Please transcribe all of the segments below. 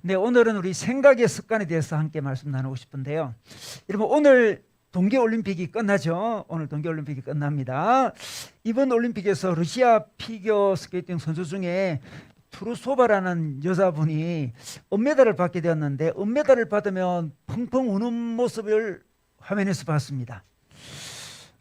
네, 오늘은 우리 생각의 습관에 대해서 함께 말씀 나누고 싶은데요. 여러분, 오늘 동계올림픽이 끝나죠. 오늘 동계올림픽이 끝납니다. 이번 올림픽에서 러시아 피겨 스케이팅 선수 중에 투르소바라는 여자분이 은메달을 받게 되었는데, 은메달을 받으면 펑펑 우는 모습을 화면에서 봤습니다.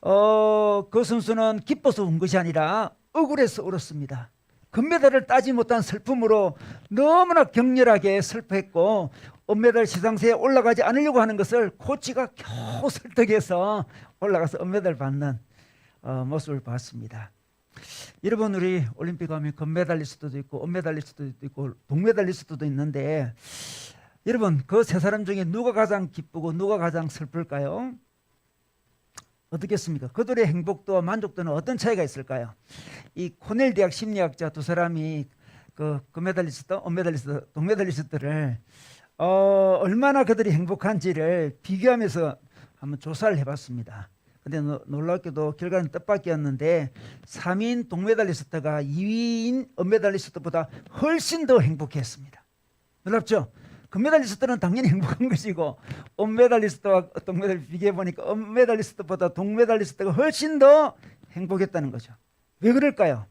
그 선수는 기뻐서 운 것이 아니라 억울해서 울었습니다. 금메달을 따지 못한 슬픔으로 너무나 격렬하게 슬퍼했고, 은메달 시상대에 올라가지 않으려고 하는 것을 코치가 겨우 설득해서 올라가서 은메달 받는 모습을 봤습니다. 여러분, 우리 올림픽 하면 금메달리스트도 있고 은메달리스트도 있고 동메달리스트도 있는데, 여러분, 그 세 사람 중에 누가 가장 기쁘고 누가 가장 슬플까요? 어떻겠습니까? 그들의 행복도와 만족도는 어떤 차이가 있을까요? 이 코넬 대학 심리학자 두 사람이 그 금메달리스트, 은메달리스트, 동메달리스트를 얼마나 그들이 행복한지를 비교하면서 한번 조사를 해봤습니다. 근데 놀랍게도 결과는 뜻밖이었는데 3위인 동메달리스트가 2위인 은메달리스트보다 훨씬 더 행복했습니다. 놀랍죠? 금메달리스트는 당연히 행복한 것이고, 은메달리스트와 동메달 비교해 보니까 은메달리스트보다 동메달리스트가 훨씬 더 행복했다는 거죠. 왜 그럴까요?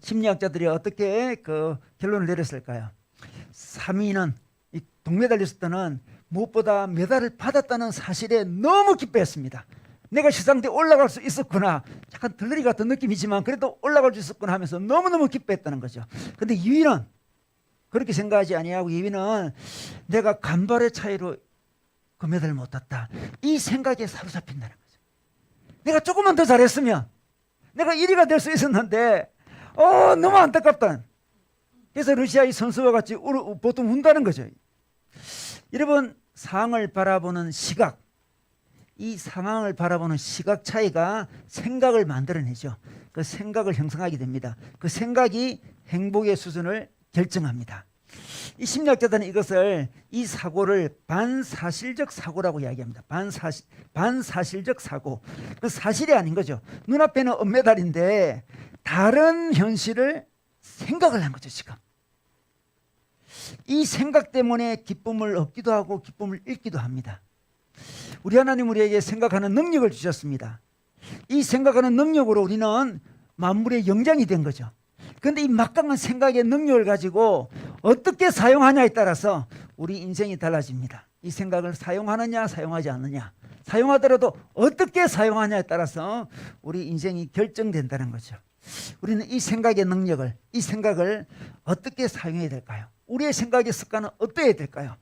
심리학자들이 어떻게 그 결론을 내렸을까요? 3위는, 이 동메달리스트는 무엇보다 메달을 받았다는 사실에 너무 기뻐했습니다. 내가 시상대에 올라갈 수 있었구나. 약간 들러리 같은 느낌이지만 그래도 올라갈 수 있었구나 하면서 너무너무 기뻐했다는 거죠. 근데 2위는 그렇게 생각하지 아니하고, 2위는 내가 간발의 차이로 금메달을 못 땄다, 이 생각에 사로잡힌다는 거죠. 내가 조금만 더 잘했으면 내가 1위가 될 수 있었는데 너무 안타깝다. 그래서 러시아의 선수와 같이 보통 운다는 거죠. 여러분, 상황을 바라보는 시각, 이 상황을 바라보는 시각 차이가 생각을 만들어내죠. 그 생각을 형성하게 됩니다. 그 생각이 행복의 수준을 결정합니다. 이 심리학자들은 이것을, 이 사고를 반사실적 사고라고 이야기합니다. 반사실적 사고. 그 사실이 아닌 거죠. 눈앞에는 은메달인데 다른 현실을 생각을 한 거죠, 지금. 이 생각 때문에 기쁨을 얻기도 하고 기쁨을 잃기도 합니다. 우리 하나님 우리에게 생각하는 능력을 주셨습니다. 이 생각하는 능력으로 우리는 만물의 영장이 된 거죠. 그런데 이 막강한 생각의 능력을 가지고 어떻게 사용하냐에 따라서 우리 인생이 달라집니다. 이 생각을 사용하느냐 사용하지 않느냐, 사용하더라도 어떻게 사용하냐에 따라서 우리 인생이 결정된다는 거죠. 우리는 이 생각의 능력을, 이 생각을 어떻게 사용해야 될까요? 우리의 생각의 습관은 어떠해야 될까요?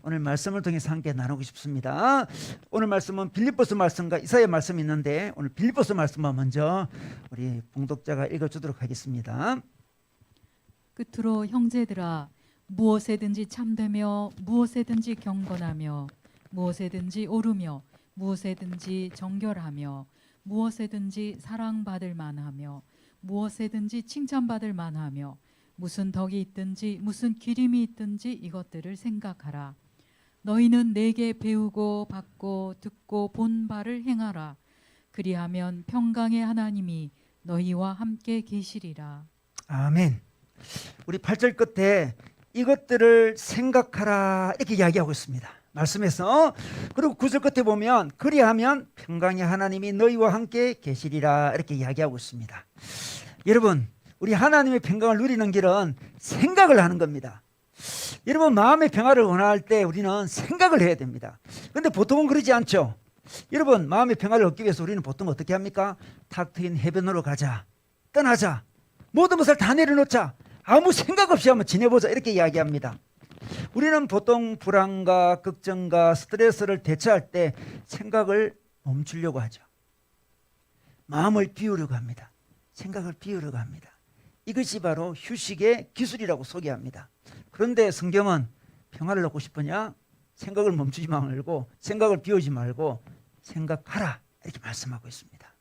오늘 말씀을 통해서 함께 나누고 싶습니다. 오늘 말씀은 빌립보서 말씀과 이사야 말씀이 있는데, 오늘 빌립보서 말씀만 먼저 우리 봉독자가 읽어주도록 하겠습니다. 끝으로 형제들아, 무엇에든지 참되며 무엇에든지 경건하며 무엇에든지 오르며 무엇에든지 정결하며 무엇에든지 사랑받을 만하며 무엇에든지 칭찬받을 만하며 무슨 덕이 있든지 무슨 기림이 있든지 이것들을 생각하라. 너희는 내게 배우고 받고 듣고 본 바를 행하라. 그리하면 평강의 하나님이 너희와 함께 계시리라. 아멘. 우리 8절 끝에 이것들을 생각하라 이렇게 이야기하고 있습니다, 말씀에서. 그리고 9절 끝에 보면 그리하면 평강의 하나님이 너희와 함께 계시리라 이렇게 이야기하고 있습니다. 여러분, 우리 하나님의 평강을 누리는 길은 생각을 하는 겁니다. 여러분, 마음의 평화를 원할 때 우리는 생각을 해야 됩니다. 그런데 보통은 그러지 않죠. 여러분, 마음의 평화를 얻기 위해서 우리는 보통 어떻게 합니까? 탁 트인 해변으로 가자, 떠나자, 모든 것을 다 내려놓자, 아무 생각 없이 한번 지내보자 이렇게 이야기합니다. 우리는 보통 불안과 걱정과 스트레스를 대처할 때 생각을 멈추려고 하죠. 마음을 비우려고 합니다. 생각을 비우려고 합니다. 이것이 바로 휴식의 기술이라고 소개합니다. 그런데 성경은 평화를 얻고 싶으냐? 생각을 멈추지 말고, 생각을 비우지 말고 생각하라 이렇게 말씀하고 있습니다.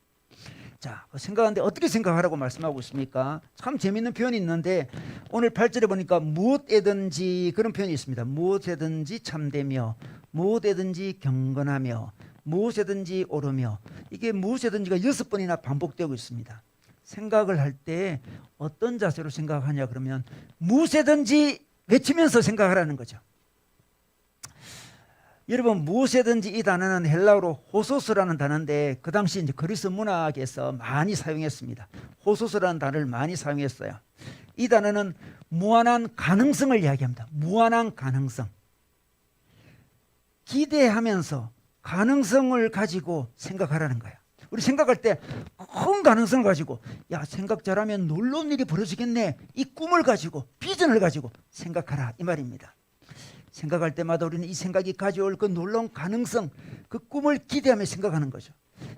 자, 생각하는데 어떻게 생각하라고 말씀하고 있습니까? 참 재미있는 표현이 있는데, 오늘 8절에 보니까 무엇에든지 그런 표현이 있습니다. 무엇에든지 참되며 무엇에든지 경건하며 무엇에든지 오르며, 이게 무엇에든지가 6번이나 반복되고 있습니다. 생각을 할 때 어떤 자세로 생각하냐 그러면 무엇이든지 외치면서 생각하라는 거죠. 여러분 무엇이든지 이 단어는 헬라어로 호소스라는 단어인데 그 당시 이제 그리스 문학에서 많이 사용했습니다. 호소스라는 단어를 많이 사용했어요. 이 단어는 무한한 가능성을 이야기합니다. 무한한 가능성. 기대하면서 가능성을 가지고 생각하라는 거예요. 우리 생각할 때 큰 가능성을 가지고 야 생각 잘하면 놀라운 일이 벌어지겠네. 이 꿈을 가지고 비전을 가지고 생각하라 이 말입니다. 생각할 때마다 우리는 이 생각이 가져올 그 놀라운 가능성, 그 꿈을 기대하며 생각하는 거죠.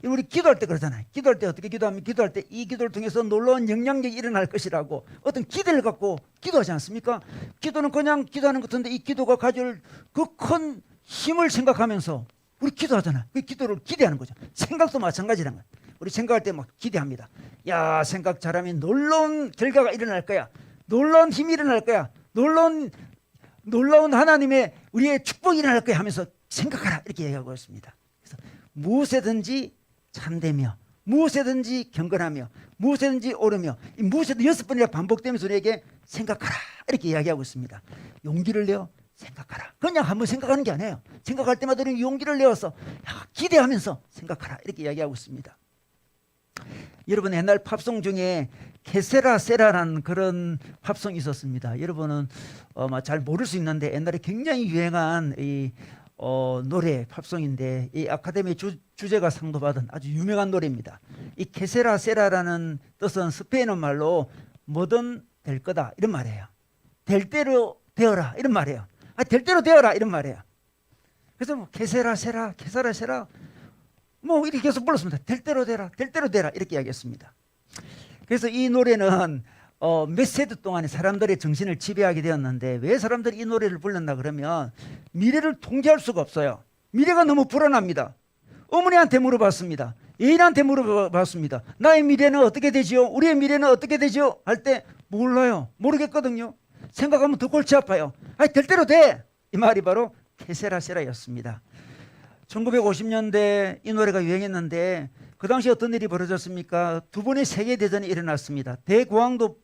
우리 기도할 때 그러잖아요. 기도할 때 어떻게 기도하면 기도할 때 이 기도를 통해서 놀라운 영향력이 일어날 것이라고 어떤 기대를 갖고 기도하지 않습니까? 기도는 그냥 기도하는 것 같은데 이 기도가 가져올 그 큰 힘을 생각하면서 우리 기도하잖아요. 그 기도를 기대하는 거죠. 생각도 마찬가지라는 거예요. 우리 생각할 때 막 기대합니다. 야 생각 잘하면 놀라운 결과가 일어날 거야. 놀라운 힘이 일어날 거야. 놀라운 하나님의 우리의 축복이 일어날 거야 하면서 생각하라 이렇게 얘기하고 있습니다. 그래서 무엇에든지 참되며 무엇에든지 경건하며 무엇에든지 오르며 이 무엇에도 6번이나 반복되면서 우리에게 생각하라 이렇게 이야기하고 있습니다. 용기를 내어 생각하라. 그냥 한번 생각하는 게 아니에요. 생각할 때마다 우리는 용기를 내어서 기대하면서 생각하라 이렇게 이야기하고 있습니다. 여러분 옛날 팝송 중에 케세라 세라라는 그런 팝송이 있었습니다. 여러분은 잘 모를 수 있는데 옛날에 굉장히 유행한 이 노래 팝송인데 이 아카데미 주제가 상도 받은 아주 유명한 노래입니다. 이 케세라 세라라는 뜻은 스페인어 말로 뭐든 될 거다 이런 말이에요. 될 대로 되어라 이런 말이에요. 될 대로 되어라 이런 말이에요. 그래서 뭐 케세라 세라 케세라 세라 뭐 이렇게 계속 불렀습니다. 될 대로 되라 될 대로 되라 이렇게 이야기했습니다. 그래서 이 노래는 몇 세대 동안에 사람들의 정신을 지배하게 되었는데 왜 사람들이 이 노래를 불렀나 그러면 미래를 통제할 수가 없어요. 미래가 너무 불안합니다. 어머니한테 물어봤습니다. 애인한테 물어봤습니다. 나의 미래는 어떻게 되지요? 우리의 미래는 어떻게 되지요? 할 때 몰라요. 모르겠거든요. 생각하면 더 골치 아파요. 될 대로 돼. 이 말이 바로 케세라세라였습니다. 1950년대 이 노래가 유행했는데 그 당시 어떤 일이 벌어졌습니까? 두 번의 세계대전이 일어났습니다. 대공황도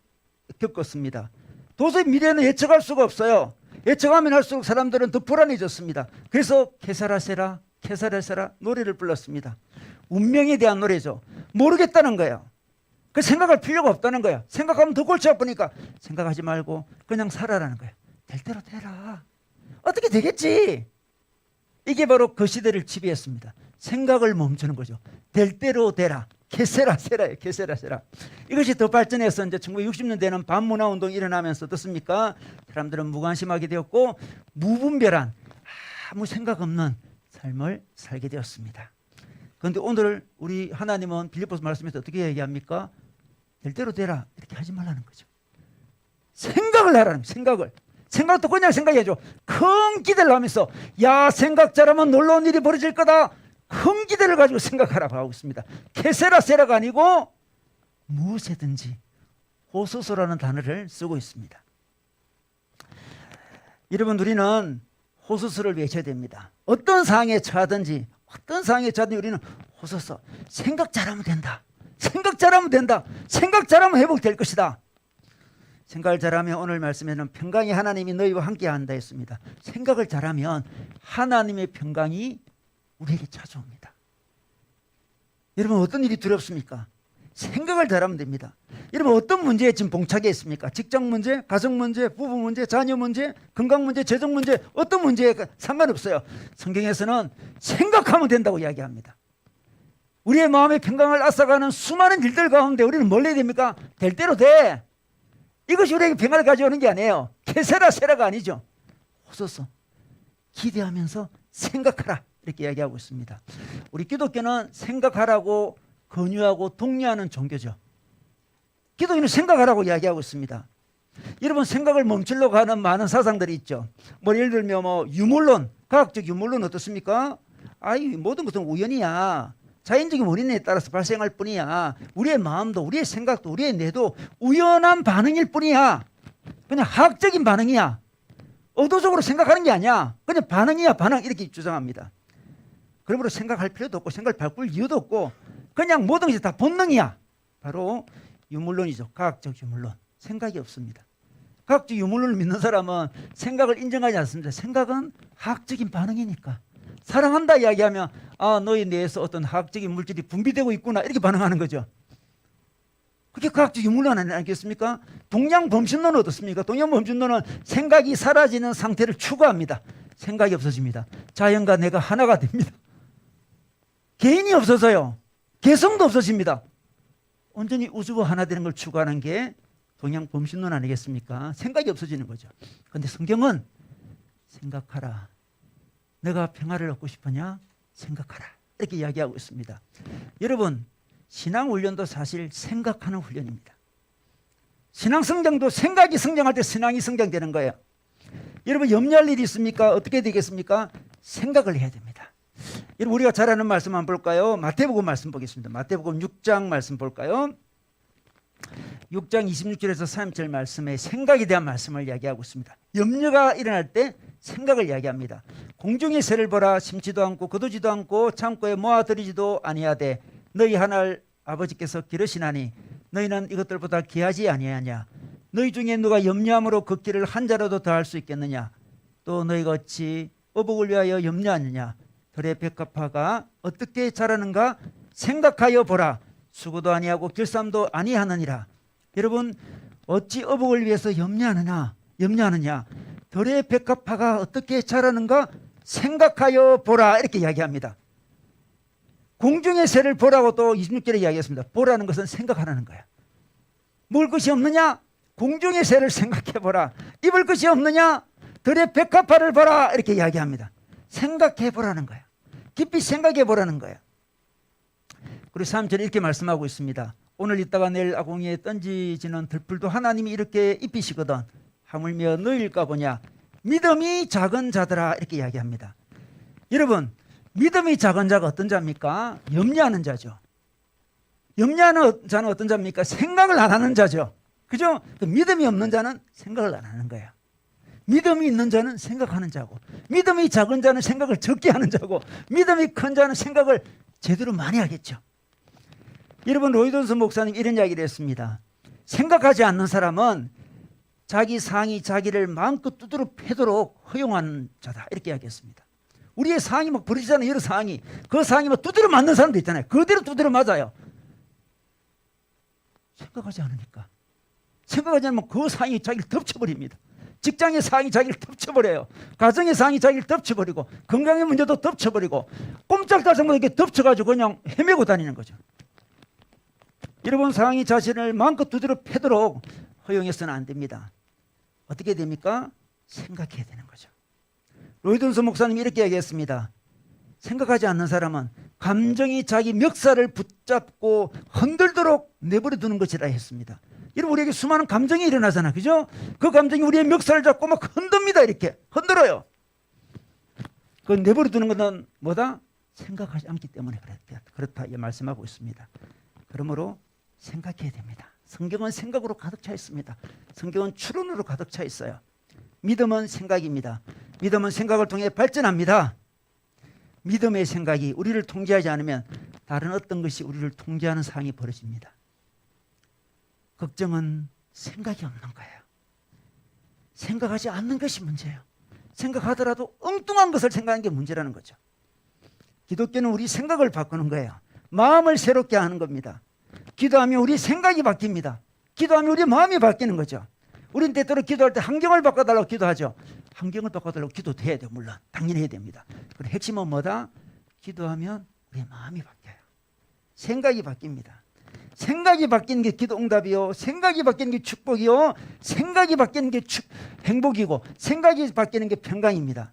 겪었습니다. 도저히 미래는 예측할 수가 없어요. 예측하면 할수록 사람들은 더 불안해졌습니다. 그래서 케세라세라 케세라세라 노래를 불렀습니다. 운명에 대한 노래죠. 모르겠다는 거예요. 그 생각할 필요가 없다는 거예요. 생각하면 더 골치 아프니까 생각하지 말고 그냥 살아라는 거예요. 될 대로 되라. 어떻게 되겠지? 이게 바로 그 시대를 지배했습니다. 생각을 멈추는 거죠. 될 대로 되라. 케세라세라예요. 케세라세라. 이것이 더 발전해서 이제 1960년대에는 반문화운동이 일어나면서 어떻습니까? 사람들은 무관심하게 되었고 무분별한 아무 생각 없는 삶을 살게 되었습니다. 그런데 오늘 우리 하나님은 빌립보서 말씀에서 어떻게 얘기합니까? 될 대로 되라 이렇게 하지 말라는 거죠. 생각을 하라는 거예요. 생각도 그냥 생각해야죠. 큰 기대를 하면서 야 생각 잘하면 놀라운 일이 벌어질 거다. 큰 기대를 가지고 생각하라고 하고 있습니다. 케세라세라가 아니고 무엇이든지 호소서라는 단어를 쓰고 있습니다. 여러분 우리는 호소서를 외쳐야 됩니다. 어떤 상황에 처하든지 우리는 호소서 생각 잘하면 된다. 생각 잘하면 회복될 것이다. 생각을 잘하면 오늘 말씀에는 평강이 하나님이 너희와 함께한다 했습니다. 생각을 잘하면 하나님의 평강이 우리에게 찾아옵니다. 여러분 어떤 일이 두렵습니까? 생각을 잘하면 됩니다. 여러분 어떤 문제에 지금 봉착해 있습니까? 직장 문제, 가정 문제, 부부 문제, 자녀 문제, 건강 문제, 재정 문제 어떤 문제에 상관없어요. 성경에서는 생각하면 된다고 이야기합니다. 우리의 마음의 평강을 앗아가는 수많은 일들 가운데 우리는 뭘 해야 됩니까? 될 대로 돼. 이것이 우리에게 평안을 가져오는 게 아니에요. 케세라세라가 아니죠. 호소서 기대하면서 생각하라 이렇게 이야기하고 있습니다. 우리 기독교는 생각하라고 권유하고 독려하는 종교죠. 기독교는 생각하라고 이야기하고 있습니다. 여러분 생각을 멈추려고 하는 많은 사상들이 있죠. 예를 들면 유물론, 과학적 유물론 어떻습니까? 모든 것은 우연이야. 자연적인 원인에 따라서 발생할 뿐이야. 우리의 마음도 우리의 생각도 우리의 뇌도 우연한 반응일 뿐이야. 그냥 화학적인 반응이야. 의도적으로 생각하는 게 아니야. 그냥 반응이야 반응 이렇게 주장합니다. 그러므로 생각할 필요도 없고 생각을 바꿀 이유도 없고 그냥 모든 것이 다 본능이야. 바로 유물론이죠. 과학적 유물론. 생각이 없습니다. 과학적 유물론을 믿는 사람은 생각을 인정하지 않습니다. 생각은 화학적인 반응이니까 사랑한다 이야기하면 아, 너희 뇌에서 어떤 화학적인 물질이 분비되고 있구나 이렇게 반응하는 거죠. 그게 과학적인 물론 아니겠습니까? 동양범신론은 어떻습니까? 동양범신론은 생각이 사라지는 상태를 추구합니다. 생각이 없어집니다. 자연과 내가 하나가 됩니다. 개인이 없어서요. 개성도 없어집니다. 온전히 우주와 하나 되는 걸 추구하는 게 동양범신론 아니겠습니까? 생각이 없어지는 거죠. 그런데 성경은 생각하라. 내가 평화를 얻고 싶으냐? 생각하라. 이렇게 이야기하고 있습니다. 여러분, 신앙 훈련도 사실 생각하는 훈련입니다. 신앙 성장도 생각이 성장할 때 신앙이 성장되는 거예요. 여러분, 염려할 일이 있습니까? 어떻게 되겠습니까? 생각을 해야 됩니다. 여러분, 우리가 잘 아는 말씀 한번 볼까요? 마태복음 말씀 보겠습니다. 마태복음 6장 말씀 볼까요? 6장 26절에서 30절 말씀에 생각에 대한 말씀을 이야기하고 있습니다. 염려가 일어날 때 생각을 이야기합니다. 공중의 새를 보라. 심지도 않고 거두지도 않고 창고에 모아들이지도 아니하되 너희 하늘 아버지께서 기르시나니 너희는 이것들보다 귀하지 아니하냐. 너희 중에 누가 염려함으로 그 길을 한 자라도 더할 수 있겠느냐. 또 너희가 어찌 어복을 위하여 염려하느냐. 들의 백합화가 어떻게 자라는가 생각하여 보라. 수고도 아니하고 길쌈도 아니하느니라. 여러분, 어찌 어복을 위해서 염려하느냐. 들의 백합화가 어떻게 자라는가 생각하여 보라. 이렇게 이야기합니다. 공중의 새를 보라고 또 26절에 이야기했습니다. 보라는 것은 생각하라는 거야. 먹을 것이 없느냐? 공중의 새를 생각해 보라. 입을 것이 없느냐? 들의 백합화를 보라. 이렇게 이야기합니다. 생각해 보라는 거야. 깊이 생각해 보라는 거야. 그리고 3절에 이렇게 말씀하고 있습니다. 오늘 있다가 내일 아궁이에 던지지는 들풀도 하나님이 이렇게 입히시거든 하물며 너희일까 보냐. 믿음이 작은 자들아. 이렇게 이야기합니다. 여러분, 믿음이 작은 자가 어떤 자입니까? 염려하는 자죠. 염려하는 자는 어떤 자입니까? 생각을 안 하는 자죠. 그죠? 믿음이 없는 자는 생각을 안 하는 거야. 믿음이 있는 자는 생각하는 자고, 믿음이 작은 자는 생각을 적게 하는 자고, 믿음이 큰 자는 생각을 제대로 많이 하겠죠. 여러분, 로이돈스 목사님 이런 이야기를 했습니다. 생각하지 않는 사람은 자기 상이 자기를 마음껏 두드러 패도록 허용하는 자다. 이렇게 이야기했습니다. 우리의 상이 막 부러지잖아요. 여러 상이. 그 상이 막 두드려 맞는 사람도 있잖아요. 그대로 두드려 맞아요. 생각하지 않으니까. 생각하지 않으면 그 상이 자기를 덮쳐버립니다. 직장의 상이 자기를 덮쳐버려요. 가정의 상이 자기를 덮쳐버리고, 건강의 문제도 덮쳐버리고, 꼼짝달싹 못하게 덮쳐가지고 그냥 헤매고 다니는 거죠. 여러분, 상이 자신을 마음껏 두드려 패도록 허용해서는 안 됩니다. 어떻게 됩니까? 생각해야 되는 거죠. 로이든스 목사님이 이렇게 얘기했습니다. 생각하지 않는 사람은 감정이 자기 멱살을 붙잡고 흔들도록 내버려 두는 것이라 했습니다. 여러분, 우리에게 수많은 감정이 일어나잖아. 그죠? 그 감정이 우리의 멱살을 잡고 막 흔듭니다. 이렇게 흔들어요. 그 내버려 두는 것은 뭐다? 생각하지 않기 때문에 그렇다 이 말씀하고 있습니다. 그러므로 생각해야 됩니다. 성경은 생각으로 가득 차 있습니다. 성경은 추론으로 가득 차 있어요. 믿음은 생각입니다. 믿음은 생각을 통해 발전합니다. 믿음의 생각이 우리를 통제하지 않으면 다른 어떤 것이 우리를 통제하는 상황이 벌어집니다. 걱정은 생각이 없는 거예요. 생각하지 않는 것이 문제예요. 생각하더라도 엉뚱한 것을 생각하는 게 문제라는 거죠. 기독교는 우리 생각을 바꾸는 거예요. 마음을 새롭게 하는 겁니다. 기도하면 우리 생각이 바뀝니다. 기도하면 우리 마음이 바뀌는 거죠. 우리는 때때로 기도할 때 환경을 바꿔달라고 기도하죠. 환경을 바꿔달라고 기도도 해야 돼요. 물론 당연히 해야 됩니다. 그리고 핵심은 뭐다? 기도하면 우리 마음이 바뀌어요. 생각이 바뀝니다. 생각이 바뀌는 게 기도 응답이요, 생각이 바뀌는 게 축복이요, 생각이 바뀌는 게 행복이고, 생각이 바뀌는 게 평강입니다.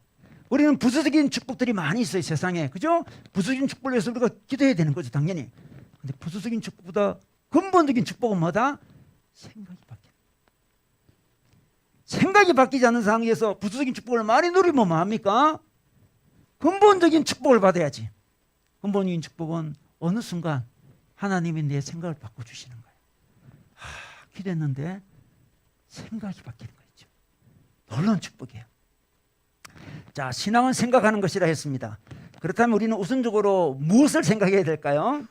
우리는 부수적인 축복들이 많이 있어요, 세상에. 그죠? 부수적인 축복을 위해서 우리가 기도해야 되는 거죠, 당연히. 근데 부수적인 축복보다 근본적인 축복은 뭐다? 생각이 바뀌는. 생각이 바뀌지 않는 상황에서 부수적인 축복을 많이 누리면 뭐합니까? 근본적인 축복을 받아야지. 근본적인 축복은 어느 순간 하나님이 내 생각을 바꿔주시는 거예요. 기도했는데 생각이 바뀌는 거죠. 놀라운 축복이에요. 자, 신앙은 생각하는 것이라 했습니다. 그렇다면 우리는 우선적으로 무엇을 생각해야 될까요?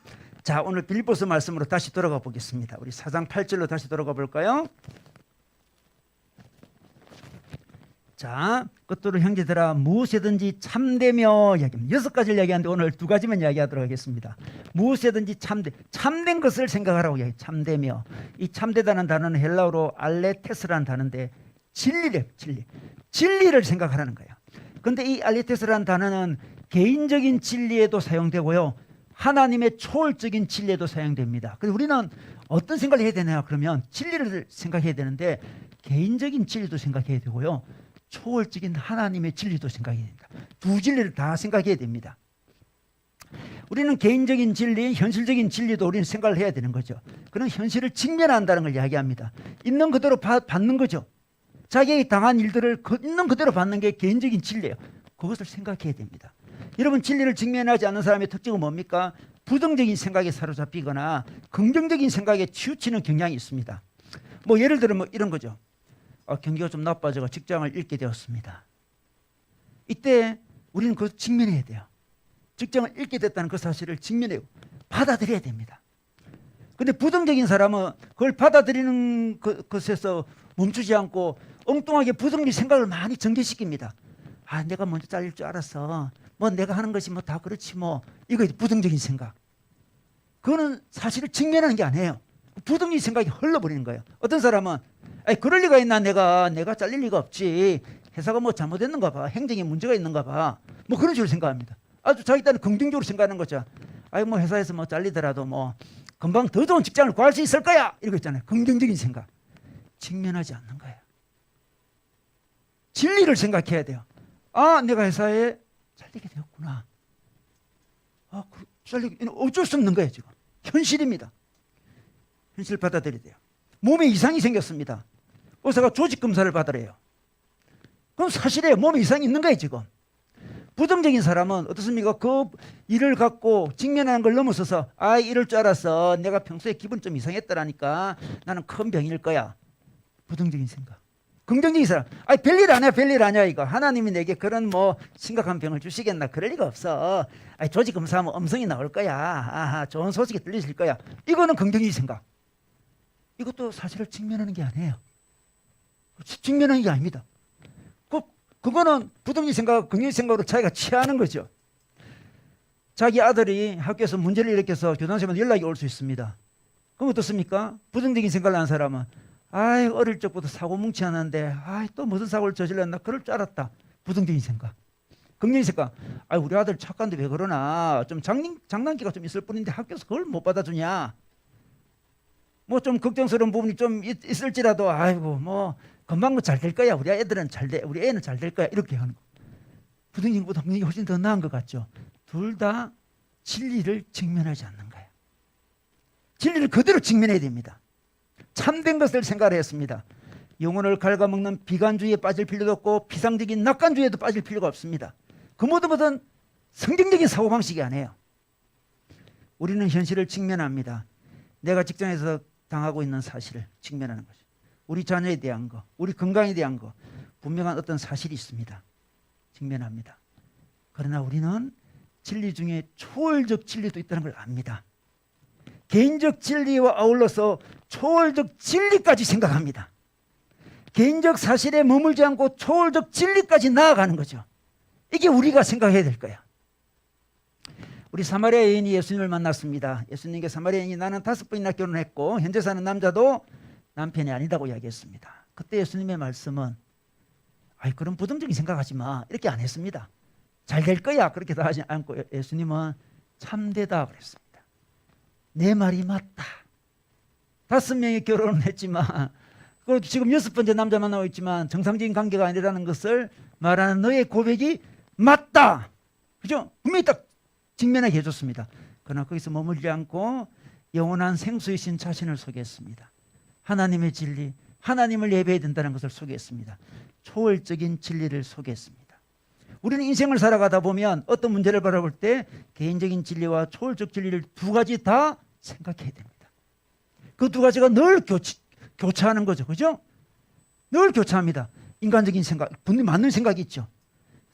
자, 오늘 빌립보서 말씀으로 다시 돌아가 보겠습니다. 우리 4장 8절로 다시 돌아가 볼까요? 자, 끝으로 형제들아 무엇이든지 참되며 이야기합니다. 6가지를 이야기하는데 오늘 2가지만 이야기하도록 하겠습니다. 무엇이든지 참된 것을 생각하라고 이야기해요. 참되며. 이 참되다는 단어는 헬라어로 알레테스라는 단어인데 진리래, 진리를 생각하라는 거예요. 그런데 이 알레테스라는 단어는 개인적인 진리에도 사용되고요, 하나님의 초월적인 진리에도 사용됩니다. 그래서 우리는 어떤 생각을 해야 되냐 그러면 진리를 생각해야 되는데 개인적인 진리도 생각해야 되고요, 초월적인 하나님의 진리도 생각해야 됩니다. 두 진리를 다 생각해야 됩니다. 우리는 개인적인 진리, 현실적인 진리도 우리는 생각을 해야 되는 거죠. 그런 현실을 직면한다는 걸 이야기합니다. 있는 그대로 받는 거죠. 자기에게 당한 일들을 있는 그대로 받는 게 개인적인 진리예요. 그것을 생각해야 됩니다. 여러분, 진리를 직면하지 않는 사람의 특징은 뭡니까? 부정적인 생각에 사로잡히거나 긍정적인 생각에 치우치는 경향이 있습니다. 뭐 예를 들어 뭐 이런 거죠. 경기가 좀 나빠져서 직장을 잃게 되었습니다. 이때 우리는 그걸 직면해야 돼요. 직장을 잃게 됐다는 그 사실을 직면해요. 받아들여야 됩니다. 근데 부정적인 사람은 그걸 받아들이는 것에서 멈추지 않고 엉뚱하게 부정적인 생각을 많이 전개시킵니다. 내가 먼저 잘릴 줄 알았어. 뭐 내가 하는 것이 뭐 다 그렇지 뭐. 이거 부정적인 생각. 그거는 사실을 직면하는 게 아니에요. 부정적인 생각이 흘러버리는 거예요. 어떤 사람은 그럴 리가 있나, 내가 잘릴 리가 없지. 회사가 뭐 잘못했는가 봐. 행정에 문제가 있는가 봐. 뭐 그런 식으로 생각합니다. 아주 자기 딴에 긍정적으로 생각하는 거죠. 뭐 회사에서 뭐 잘리더라도 뭐 금방 더 좋은 직장을 구할 수 있을 거야. 이러고 있잖아요. 긍정적인 생각. 직면하지 않는 거예요. 진리를 생각해야 돼요. 내가 회사에 잘리게 되었구나. 어쩔 수 없는 거예요, 지금. 현실입니다. 현실을 받아들여야 돼요. 몸에 이상이 생겼습니다. 의사가 조직 검사를 받으래요. 그럼 사실에 몸에 이상이 있는 거예요, 지금. 부정적인 사람은 어떻습니까? 그 일을 갖고 직면하는 걸 넘어서서 이럴 줄 알았어. 내가 평소에 기분 좀 이상했더라니까. 나는 큰 병일 거야. 부정적인 생각. 긍정적인 사람, 별일 아니야, 별일 아니야, 이거. 하나님이 내게 그런 뭐 심각한 병을 주시겠나? 그럴 리가 없어. 조직 검사하면 음성이 나올 거야. 좋은 소식이 들리실 거야. 이거는 긍정적인 생각. 이것도 사실을 직면하는 게 아니에요. 직면하는 게 아닙니다. 그거는 부정적인 생각과 긍정적인 생각으로 자기가 취하는 거죠. 자기 아들이 학교에서 문제를 일으켜서 교장선생님한테 연락이 올 수 있습니다. 그럼 어떻습니까? 부정적인 생각을 하는 사람은 어릴 적부터 사고 뭉치하는데 또 무슨 사고를 저질렀나, 그럴 줄 알았다. 부정적인 생각. 긍정적인 생각. 우리 아들 착한데 왜 그러나, 좀 장난기가 좀 있을 뿐인데 학교에서 그걸 못 받아주냐. 뭐 좀 걱정스러운 부분이 좀 있을지라도 뭐 금방 잘 될 거야. 우리 애들은 우리 애는 잘 될 거야. 이렇게 하는 거. 부정적인보다 긍정이 훨씬 더 나은 것 같죠. 둘 다 진리를 직면하지 않는 거예요. 진리를 그대로 직면해야 됩니다. 참된 것을 생각했습니다. 영혼을 갉아먹는 비관주의에 빠질 필요도 없고 비상적인 낙관주의에도 빠질 필요가 없습니다. 그 모든 성경적인 사고방식이 아니에요. 우리는 현실을 직면합니다. 내가 직장에서 당하고 있는 사실을 직면하는 거죠. 우리 자녀에 대한 거, 우리 건강에 대한 거, 분명한 어떤 사실이 있습니다. 직면합니다. 그러나 우리는 진리 중에 초월적 진리도 있다는 걸 압니다. 개인적 진리와 아울러서 초월적 진리까지 생각합니다. 개인적 사실에 머물지 않고 초월적 진리까지 나아가는 거죠. 이게 우리가 생각해야 될 거야. 우리 사마리아 여인이 예수님을 만났습니다. 예수님께 사마리아 여인이 나는 5번이나 결혼했고 현재 사는 남자도 남편이 아니다고 이야기했습니다. 그때 예수님의 말씀은 그런 부정적인 생각하지 마, 이렇게 안 했습니다. 잘 될 거야, 그렇게 다 하지 않고 예수님은 참되다 그랬습니다. 내 말이 맞다. 5명이 결혼을 했지만, 그리고 지금 6번째 남자 만나고 있지만 정상적인 관계가 아니라는 것을 말하는 너의 고백이 맞다. 그죠? 분명히 딱 직면하게 해줬습니다. 그러나 거기서 머물지 않고 영원한 생수이신 자신을 소개했습니다. 하나님의 진리, 하나님을 예배해야 된다는 것을 소개했습니다. 초월적인 진리를 소개했습니다. 우리는 인생을 살아가다 보면 어떤 문제를 바라볼 때 개인적인 진리와 초월적 진리를 2가지 다 생각해야 됩니다. 그 2가지가 늘 교차하는 거죠. 그죠? 늘 교차합니다. 인간적인 생각, 분명히 맞는 생각이 있죠.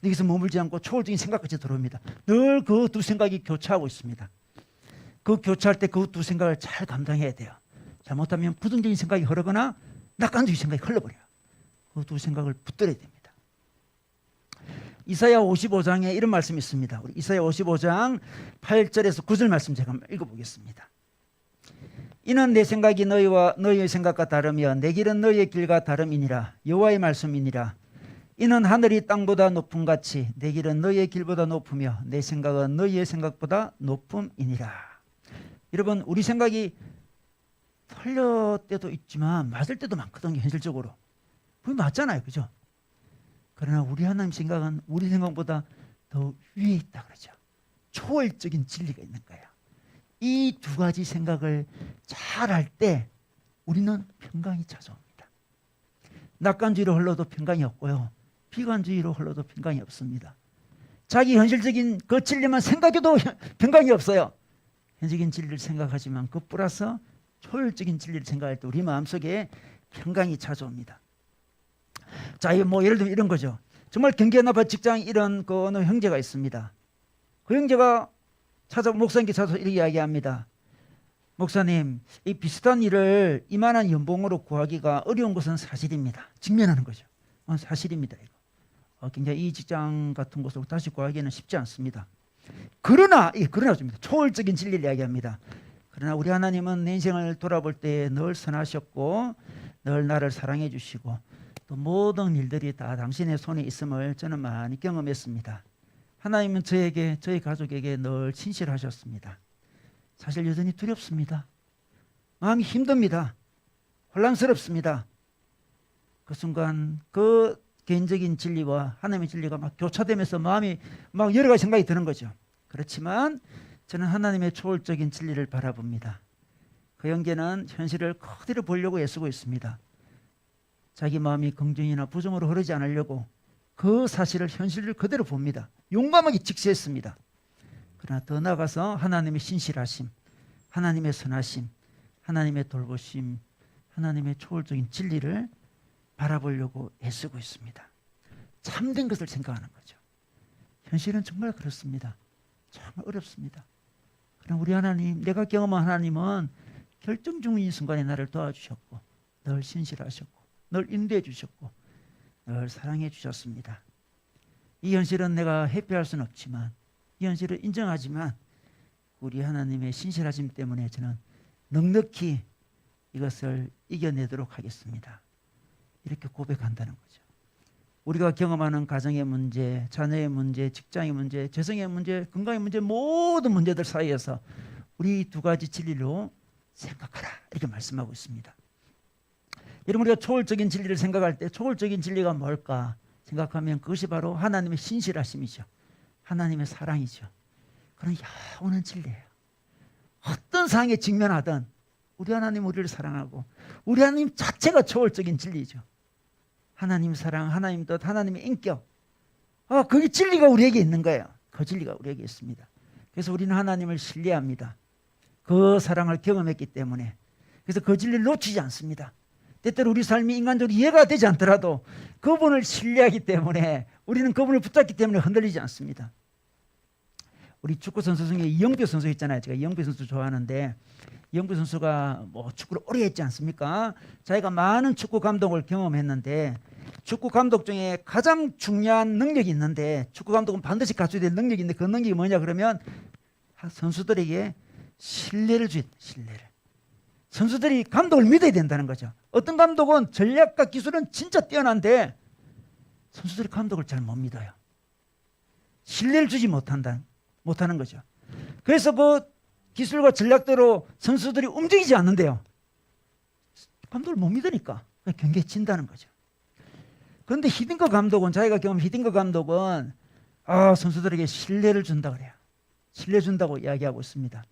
여기서 머물지 않고 초월적인 생각까지 들어옵니다. 늘 그 2 생각이 교차하고 있습니다. 그 교차할 때 그 2 생각을 잘 감당해야 돼요. 잘못하면 부정적인 생각이 흐르거나 낙관적인 생각이 흘러버려요. 그 2 생각을 붙들어야 됩니다. 이사야 55장에 이런 말씀이 있습니다. 우리 이사야 55장 8절에서 9절 말씀 제가 한번 읽어보겠습니다. 이는 내 생각이 너희의 생각과 다르며 내 길은 너희의 길과 다름이니라. 여호와의 말씀이니라. 이는 하늘이 땅보다 높음 같이 내 길은 너희의 길보다 높으며 내 생각은 너희의 생각보다 높음이니라. 여러분, 우리 생각이 틀릴 때도 있지만 맞을 때도 많거든요. 현실적으로 그게 맞잖아요, 그죠? 그러나 우리 하나님 생각은 우리 생각보다 더 위에 있다 그러죠. 초월적인 진리가 있는 거예요. 이 두 가지 생각을 잘 할 때 우리는 평강이 찾아옵니다. 낙관주의로 흘러도 평강이 없고요, 비관주의로 흘러도 평강이 없습니다. 자기 현실적인 그 진리만 생각해도 평강이 없어요. 현실적인 진리를 생각하지만 그 플러스 초월적인 진리를 생각할 때 우리 마음속에 평강이 찾아옵니다. 자, 뭐 예를 들면 이런 거죠. 정말 경기가 나빠 직장 이런 그 어느 형제가 있습니다. 그 형제가 목사님께 찾아서 이렇게 이야기합니다. 목사님, 이 비슷한 일을 이만한 연봉으로 구하기가 어려운 것은 사실입니다. 직면하는 거죠. 사실입니다. 이거. 굉장히 이 직장 같은 곳으로 다시 구하기는 쉽지 않습니다. 그러나 좀 초월적인 진리를 이야기합니다. 그러나 우리 하나님은 내 인생을 돌아볼 때 늘 선하셨고 늘 나를 사랑해 주시고 또 모든 일들이 다 당신의 손에 있음을 저는 많이 경험했습니다. 하나님은 저에게, 저희 가족에게 늘 친실하셨습니다. 사실 여전히 두렵습니다. 마음이 힘듭니다. 혼란스럽습니다. 그 순간 그 개인적인 진리와 하나님의 진리가 막 교차되면서 마음이 막 여러 가지 생각이 드는 거죠. 그렇지만 저는 하나님의 초월적인 진리를 바라봅니다. 그 형제는 현실을 그대로 보려고 애쓰고 있습니다. 자기 마음이 긍정이나 부정으로 흐르지 않으려고 그 사실을, 현실을 그대로 봅니다. 용감하게 직시했습니다. 그러나 더 나아가서 하나님의 신실하심, 하나님의 선하심, 하나님의 돌보심, 하나님의 초월적인 진리를 바라보려고 애쓰고 있습니다. 참된 것을 생각하는 거죠. 현실은 정말 그렇습니다. 정말 어렵습니다. 그러나 우리 하나님, 내가 경험한 하나님은 결정적인 순간에 나를 도와주셨고 늘 신실하셨고 늘 인도해 주셨고 늘 사랑해 주셨습니다. 이 현실은 내가 회피할 수는 없지만, 이 현실을 인정하지만 우리 하나님의 신실하심 때문에 저는 넉넉히 이것을 이겨내도록 하겠습니다. 이렇게 고백한다는 거죠. 우리가 경험하는 가정의 문제, 자녀의 문제, 직장의 문제, 재성의 문제, 건강의 문제, 모든 문제들 사이에서 우리 두 가지 진리로 생각하라, 이렇게 말씀하고 있습니다. 여러분, 우리가 초월적인 진리를 생각할 때 초월적인 진리가 뭘까 생각하면 그것이 바로 하나님의 신실하심이죠. 하나님의 사랑이죠. 그런 영원한 진리예요. 어떤 상황에 직면하든 우리 하나님 우리를 사랑하고 우리 하나님 자체가 초월적인 진리죠. 하나님 사랑, 하나님 뜻, 하나님의 인격, 그게 진리가 우리에게 있는 거예요. 그 진리가 우리에게 있습니다. 그래서 우리는 하나님을 신뢰합니다. 그 사랑을 경험했기 때문에. 그래서 그 진리를 놓치지 않습니다. 때때로 우리 삶이 인간적으로 이해가 되지 않더라도 그분을 신뢰하기 때문에, 우리는 그분을 붙잡기 때문에 흔들리지 않습니다. 우리 축구 선수 중에 이영표 선수 있잖아요. 제가 이영표 선수 좋아하는데, 이영표 선수가 뭐 축구를 오래 했지 않습니까? 자기가 많은 축구 감독을 경험했는데, 축구 감독 중에 가장 중요한 능력이 있는데, 축구 감독은 반드시 갖춰야 될 능력이 있는데, 그 능력이 뭐냐 그러면 선수들에게 신뢰를 줘야 돼. 신뢰를. 선수들이 감독을 믿어야 된다는 거죠. 어떤 감독은 전략과 기술은 진짜 뛰어난데 선수들이 감독을 잘 못 믿어요. 신뢰를 주지 못하는 거죠. 그래서 그 기술과 전략대로 선수들이 움직이지 않는데요. 감독을 못 믿으니까 경기에 진다는 거죠. 그런데 히딩크 감독은, 자기가 경험한 히딩크 감독은 선수들에게 신뢰를 준다 그래요. 신뢰 준다고 이야기하고 있습니다.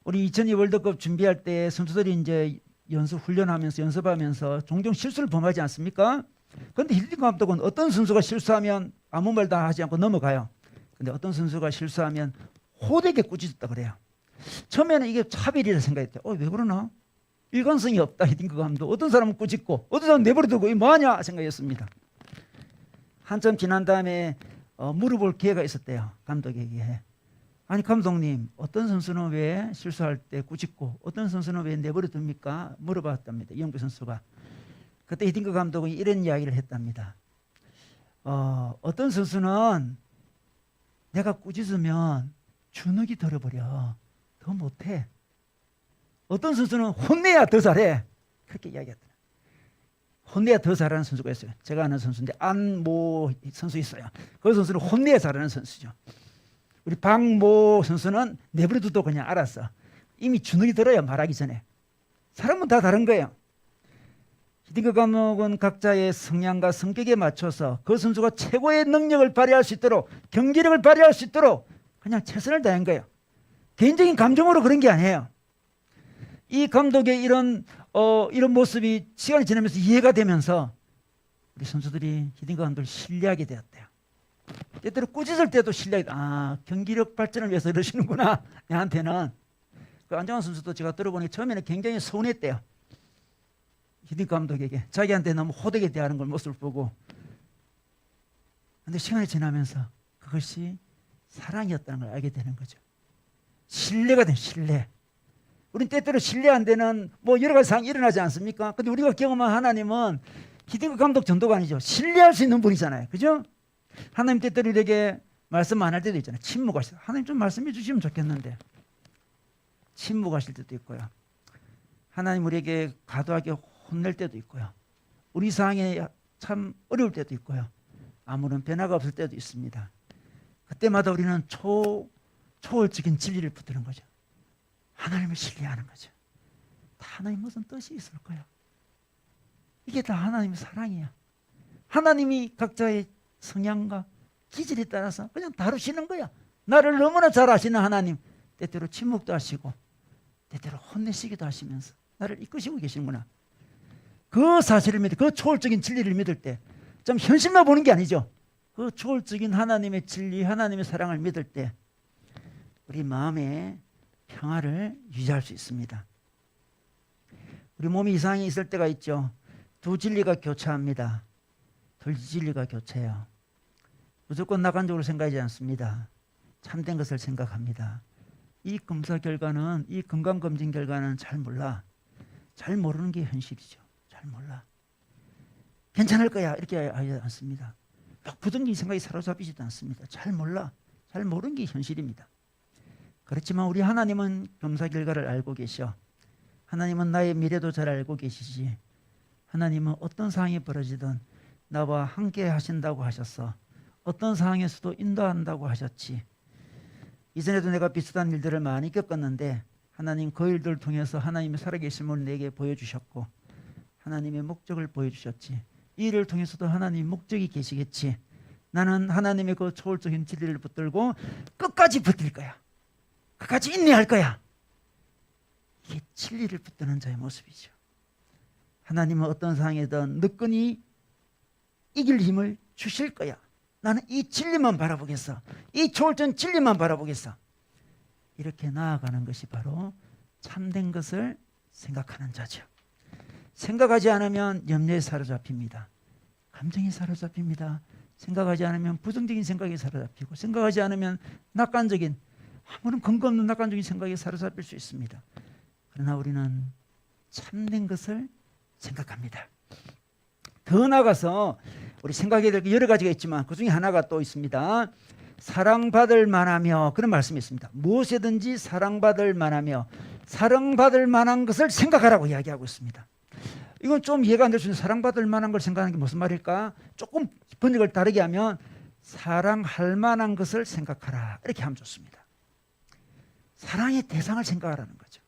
우리 2002 월드컵 준비할 때 선수들이 이제 훈련하면서 연습하면서 종종 실수를 범하지 않습니까? 그런데 히딩크 감독은 어떤 선수가 실수하면 아무 말도 하지 않고 넘어가요. 근데 어떤 선수가 실수하면 호되게 꾸짖었다 그래요. 처음에는 이게 차별이라 생각했대요. 왜 그러나? 일관성이 없다, 히딩크 감독. 어떤 사람은 꾸짖고 어떤 사람은 내버려두고 이게 뭐하냐 생각했습니다. 한참 지난 다음에 물어볼 기회가 있었대요, 감독에게. 아니 감독님, 어떤 선수는 왜 실수할 때 꾸짖고 어떤 선수는 왜 내버려둡니까? 물어봤답니다, 이영표 선수가. 그때 히딩크 감독은 이런 이야기를 했답니다. 어떤 선수는 내가 꾸짖으면 주눅이 들어버려. 더 못해. 어떤 선수는 혼내야 더 잘해. 그렇게 이야기하더라. 혼내야 더 잘하는 선수가 있어요. 제가 아는 선수인데 안모 선수 있어요. 그 선수는 혼내야 잘하는 선수죠. 우리 박모 선수는 내버려둬도 그냥 알았어. 이미 주눅이 들어요. 말하기 전에. 사람은 다 다른 거예요. 히딩크 감독은 각자의 성향과 성격에 맞춰서 그 선수가 최고의 능력을 발휘할 수 있도록, 경기력을 발휘할 수 있도록 그냥 최선을 다한 거예요. 개인적인 감정으로 그런 게 아니에요. 이 감독의 이런 모습이 시간이 지나면서 이해가 되면서 우리 선수들이 히딩크 감독을 신뢰하게 되었대요. 때때로 꾸짖을 때도 경기력 발전을 위해서 이러시는구나. 내한테는. 그 안정환 선수도 제가 들어보니 처음에는 굉장히 서운했대요. 히딩크 감독에게 자기한테 너무 호되게 대하는 걸 모습을 보고. 그런데 시간이 지나면서 그것이 사랑이었다는 걸 알게 되는 거죠. 신뢰가 된 신뢰. 우린 때때로 신뢰 안 되는 여러 가지 상황이 일어나지 않습니까? 근데 우리가 경험한 하나님은 히딩크 감독 정도가 아니죠. 신뢰할 수 있는 분이잖아요. 그죠? 하나님 때때로 우리에게 말씀 안 할 때도 있잖아요. 침묵하실 때. 하나님 좀 말씀해 주시면 좋겠는데. 침묵하실 때도 있고요. 하나님 우리에게 과도하게 혼낼 때도 있고요. 우리 상황에 참 어려울 때도 있고요. 아무런 변화가 없을 때도 있습니다. 그때마다 우리는 초월적인 진리를 붙드는 거죠. 하나님을 신뢰하는 거죠. 다 하나님 무슨 뜻이 있을 거야. 이게 다 하나님의 사랑이야. 하나님이 각자의 성향과 기질에 따라서 그냥 다루시는 거야. 나를 너무나 잘 아시는 하나님. 때때로 침묵도 하시고 때때로 혼내시기도 하시면서 나를 이끄시고 계시는구나. 그 사실을 믿을, 그 초월적인 진리를 믿을 때 좀 현실만 보는 게 아니죠. 그 초월적인 하나님의 진리, 하나님의 사랑을 믿을 때 우리 마음에 평화를 유지할 수 있습니다. 우리 몸이 이상이 있을 때가 있죠. 두 진리가 교차합니다. 둘 진리가 교차해요. 무조건 낙관적으로 생각하지 않습니다. 참된 것을 생각합니다. 이 검사 결과는, 이 건강검진 결과는 잘 몰라. 잘 모르는 게 현실이죠. 잘 몰라. 괜찮을 거야 이렇게 하지 않습니다. 부정적인 생각이 사로잡히지도 않습니다. 잘 몰라. 잘 모르는 게 현실입니다. 그렇지만 우리 하나님은 검사 결과를 알고 계셔. 하나님은 나의 미래도 잘 알고 계시지. 하나님은 어떤 상황이 벌어지든 나와 함께 하신다고 하셨어. 어떤 상황에서도 인도한다고 하셨지. 이전에도 내가 비슷한 일들을 많이 겪었는데 하나님 그 일들을 통해서 하나님의 살아계심을 내게 보여주셨고 하나님의 목적을 보여주셨지. 이 일을 통해서도 하나님의 목적이 계시겠지. 나는 하나님의 그 초월적인 진리를 붙들고 끝까지 버틸 거야. 끝까지 인내할 거야. 이게 진리를 붙드는 자의 모습이죠. 하나님은 어떤 상황이든 느끈히 이길 힘을 주실 거야. 나는 이 진리만 바라보겠어. 이 초월적인 진리만 바라보겠어. 이렇게 나아가는 것이 바로 참된 것을 생각하는 자죠. 생각하지 않으면 염려에 사로잡힙니다. 감정이 사로잡힙니다. 생각하지 않으면 부정적인 생각이 사로잡히고 생각하지 않으면 낙관적인 아무런 근거 없는 낙관적인 생각에 사로잡힐 수 있습니다. 그러나 우리는 참된 것을 생각합니다. 더 나아가서 우리 생각해야 될 게 여러 가지가 있지만 그 중에 하나가 또 있습니다. 사랑받을 만하며 그런 말씀이 있습니다. 무엇이든지 사랑받을 만하며 사랑받을 만한 것을 생각하라고 이야기하고 있습니다. 이건 좀 이해가 안 될 수 있는 사랑받을 만한 걸 생각하는 게 무슨 말일까? 조금 번역을 다르게 하면 사랑할 만한 것을 생각하라 이렇게 하면 좋습니다. 사랑의 대상을 생각하라는 거죠.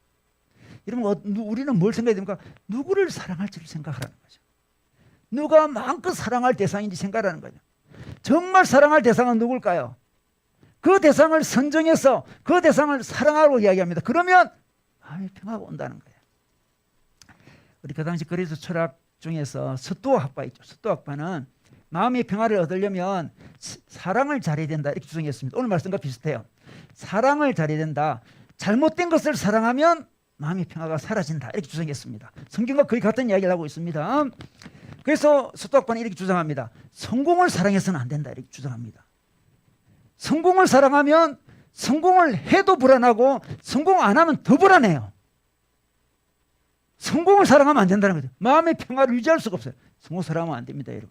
여러분 우리는 뭘 생각해야 됩니까? 누구를 사랑할지를 생각하라는 거죠. 누가 마음껏 사랑할 대상인지 생각하라는 거죠. 정말 사랑할 대상은 누굴까요? 그 대상을 선정해서 그 대상을 사랑하라고 이야기합니다. 그러면 마음의 평화가 온다는 거예요. 우리 그 당시 그리스 철학 중에서 스토아 학파 있죠. 스토아 학파는 마음의 평화를 얻으려면 사랑을 잘해야 된다 이렇게 주장했습니다. 오늘 말씀과 비슷해요. 사랑을 잘해야 된다. 잘못된 것을 사랑하면 마음의 평화가 사라진다 이렇게 주장했습니다. 성경과 거의 같은 이야기를 하고 있습니다. 그래서 스토아 학파는 이렇게 주장합니다. 성공을 사랑해서는 안 된다 이렇게 주장합니다. 성공을 사랑하면 성공을 해도 불안하고 성공 안 하면 더 불안해요. 성공을 사랑하면 안 된다는 거죠. 마음의 평화를 유지할 수가 없어요. 성공 사랑하면 안 됩니다, 여러분.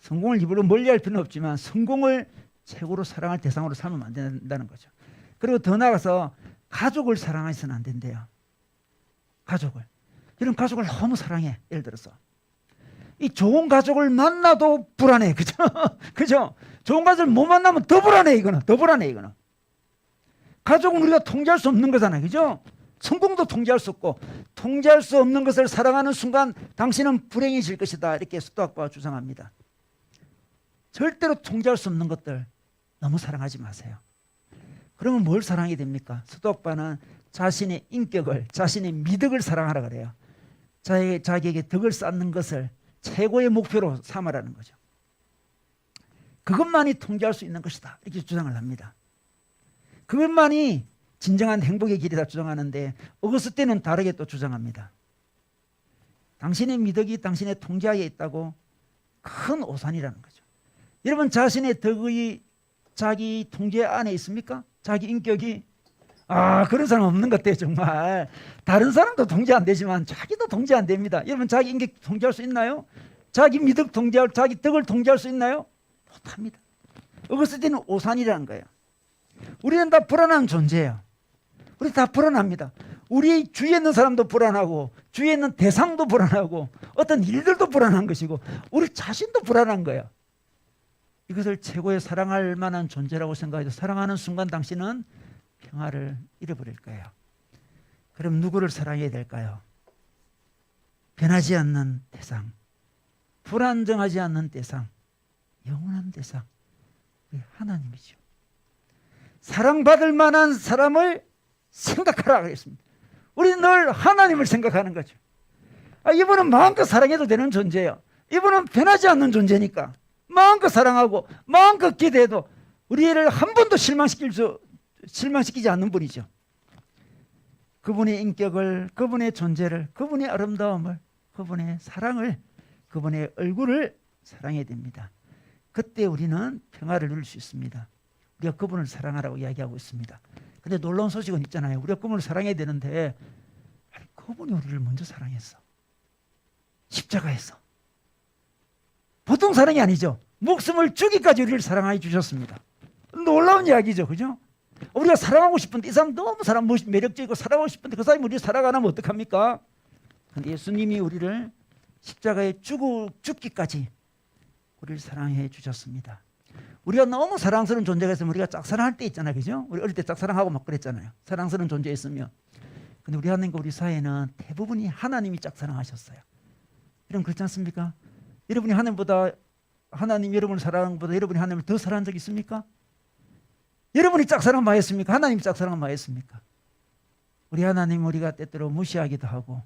성공을 입으로 멀리할 필요는 없지만 성공을 최고로 사랑할 대상으로 삼으면 안 된다는 거죠. 그리고 더 나아가서 가족을 사랑해서는 안 된대요. 가족을. 이런 가족을 너무 사랑해. 예를 들어서 이 좋은 가족을 만나도 불안해. 그죠? 그죠? 좋은 가족을 못 만나면 더 불안해. 이거는 더 불안해. 이거는 가족은 우리가 통제할 수 없는 거잖아요. 그죠? 성공도 통제할 수 없고 통제할 수 없는 것을 사랑하는 순간 당신은 불행해질 것이다. 이렇게 수도학파가 주장합니다. 절대로 통제할 수 없는 것들 너무 사랑하지 마세요. 그러면 뭘 사랑하게 됩니까? 수도학파는 자신의 인격을, 자신의 미덕을 사랑하라 그래요. 자기에게 덕을 쌓는 것을 최고의 목표로 삼으라는 거죠. 그것만이 통제할 수 있는 것이다. 이렇게 주장을 합니다. 그것만이 진정한 행복의 길이다 주장하는데 어거스틴은 다르게 또 주장합니다. 당신의 미덕이 당신의 통제하에 있다고 큰 오산이라는 거죠. 여러분 자신의 덕의 자기 통제 안에 있습니까? 자기 인격이 그런 사람 없는 것 같아요. 정말 다른 사람도 통제 안 되지만 자기도 통제 안 됩니다. 여러분 자기 인격 통제할 수 있나요? 자기 미덕 통제할 자기 덕을 통제할 수 있나요? 못합니다. 어거스틴은 오산이라는 거예요. 우리는 다 불안한 존재예요. 우리 다 불안합니다. 우리 주위에 있는 사람도 불안하고 주위에 있는 대상도 불안하고 어떤 일들도 불안한 것이고 우리 자신도 불안한 거예요. 이것을 최고의 사랑할 만한 존재라고 생각해서 사랑하는 순간 당신은 평화를 잃어버릴 거예요. 그럼 누구를 사랑해야 될까요? 변하지 않는 대상, 불안정하지 않는 대상, 영원한 대상, 우리 하나님이죠. 사랑받을 만한 사람을 생각하라 그랬습니다. 우리는 늘 하나님을 생각하는 거죠. 이분은 마음껏 사랑해도 되는 존재예요. 이분은 변하지 않는 존재니까 마음껏 사랑하고 마음껏 기대해도 우리를 한 번도 실망시키지 않는 분이죠. 그분의 인격을, 그분의 존재를, 그분의 아름다움을, 그분의 사랑을, 그분의 얼굴을 사랑해야 됩니다. 그때 우리는 평화를 누릴 수 있습니다. 우리가 그분을 사랑하라고 이야기하고 있습니다. 근데 놀라운 소식은 있잖아요. 우리가 그분을 사랑해야 되는데 그분이 우리를 먼저 사랑했어. 십자가에서. 보통 사랑이 아니죠. 목숨을 주기까지 우리를 사랑해 주셨습니다. 놀라운 이야기죠. 그죠? 우리가 사랑하고 싶은데 이 사람 너무 매력적이고 사랑하고 싶은데 그 사람이 우리를 사랑 안 하면 어떡합니까? 근데 예수님이 우리를 십자가에 죽기까지 우리를 사랑해 주셨습니다. 우리가 너무 사랑스러운 존재가 있으면 우리가 짝사랑할 때 있잖아요. 그죠? 우리 어릴 때 짝사랑하고 막 그랬잖아요. 사랑스러운 존재 있으면. 근데 우리 하나님과 우리 사이에는 대부분이 하나님이 짝사랑하셨어요. 여러분 그렇지 않습니까? 여러분이 하나님 여러분을 사랑한 것보다 여러분이 하나님을 더 사랑한 적 있습니까? 여러분이 짝사랑 많이 했습니까? 하나님이 짝사랑 많이 했습니까? 우리 하나님 우리가 때때로 무시하기도 하고